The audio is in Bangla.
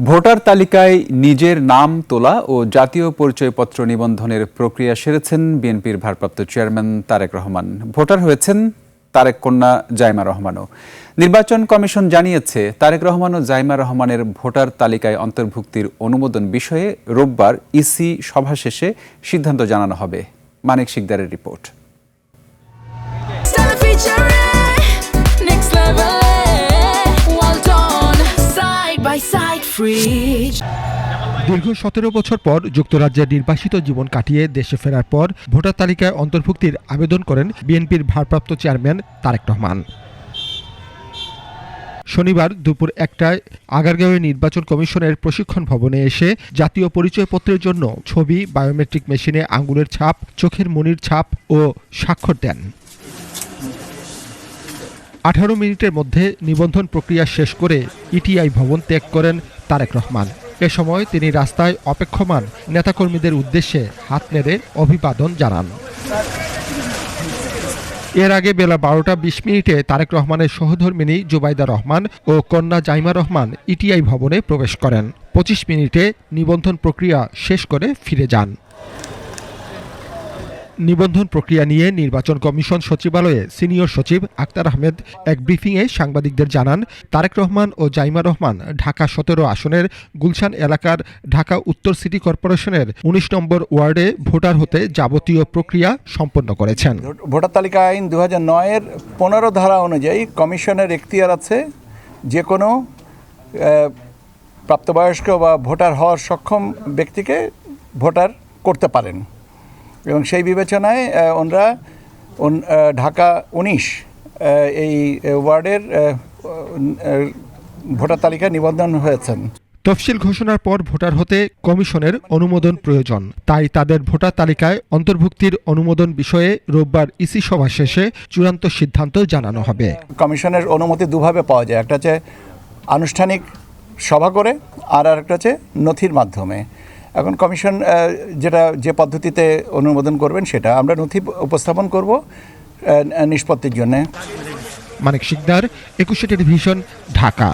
ভোটার তালিকায় নিজের নাম তোলা ও জাতীয় পরিচয়পত্র নিবন্ধনের প্রক্রিয়া সেরেছেন বিএনপির ভারপ্রাপ্ত চেয়ারম্যান তারেক রহমান। ভোটার হয়েছেন তারেক কন্যা জাইমা রহমানও। নির্বাচন কমিশন জানিয়েছে, তারেক রহমান ও জাইমা রহমানের ভোটার তালিকায় অন্তর্ভুক্তির অনুমোদন বিষয়ে রোববার ইসি সভা শেষে সিদ্ধান্ত জানানো হবে। মানিক শিকদারের রিপোর্ট। দীর্ঘ ১৭ বছর পর যুক্তরাজ্যের নির্বাসিত জীবন কাটিয়ে দেশে ফেরার পর ভোটার তালিকায় অন্তর্ভুক্তির আবেদন করেন বিএনপির ভারপ্রাপ্ত চেয়ারম্যান তারেক রহমান। শনিবার দুপুর ১টায় আগারগাঁওয়ে নির্বাচন কমিশনের প্রশিক্ষণ ভবনে এসে জাতীয় পরিচয়পত্রের জন্য ছবি, বায়োমেট্রিক মেশিনে আঙুলের ছাপ, চোখের মনির ছাপ ও স্বাক্ষর দেন। ১৮ মিনিটের মধ্যে নিবন্ধন প্রক্রিয়া শেষ করে ইটিআই ভবন ত্যাগ করেন তারেক রহমান। এ সময় তিনি রাস্তায় অপেক্ষমান নেতাকর্মীদের উদ্দেশ্যে হাত নেড়ে অভিবাদন জানান। এর আগে বেলা ১২টা ২০ মিনিটে তারেক রহমানের সহধর্মিণী জুবাইদা রহমান ও কন্যা জাইমা রহমান ইটিআই ভবনে প্রবেশ করেন। ২৫ মিনিটে নিবন্ধন প্রক্রিয়া শেষ করে ফিরে যান। নিবন্ধন প্রক্রিয়া নিয়ে নির্বাচন কমিশন সচিবালয়ে সিনিয়র সচিব আক্তার আহমেদ এক ব্রিফিংয়ে সাংবাদিকদের জানান, তারেক রহমান ও জাইমা রহমান ঢাকা ১৭ আসনের গুলশান এলাকার ঢাকা উত্তর সিটি কর্পোরেশনের ১৯ নম্বর ওয়ার্ডে ভোটার হতে যাবতীয় প্রক্রিয়া সম্পন্ন করেছেন। ভোটার তালিকা আইন ২০০৯-এর ১৫ ধারা অনুযায়ী কমিশনের এখতিয়ার আছে যে কোনো প্রাপ্তবয়স্ক বা ভোটার হওয়ার সক্ষম ব্যক্তিকে ভোটার করতে পারেন এবং সেই বিবেচনায় ওনারা ঢাকা ১৯ এই ওয়ার্ডের ভোটার তালিকায় নিবন্ধন হয়েছেন। তফসিল ঘোষণার পর ভোটার হতে কমিশনের অনুমোদন প্রয়োজন, তাই তাদের ভোটার তালিকায় অন্তর্ভুক্তির অনুমোদন বিষয়ে রোববার ইসি সভা শেষে চূড়ান্ত সিদ্ধান্ত জানানো হবে। কমিশনের অনুমতি দুভাবে পাওয়া যায়, একটা হচ্ছে আনুষ্ঠানিক সভা করে আর একটা হচ্ছে নথির মাধ্যমে। এখন কমিশন যে পদ্ধতিতে অনুমোদন করবেন সেটা আমরা নথি উপস্থাপন করব নিষ্পত্তির জন্য। মানিক শিকদার, ২১ টেলিভিশন, ঢাকা।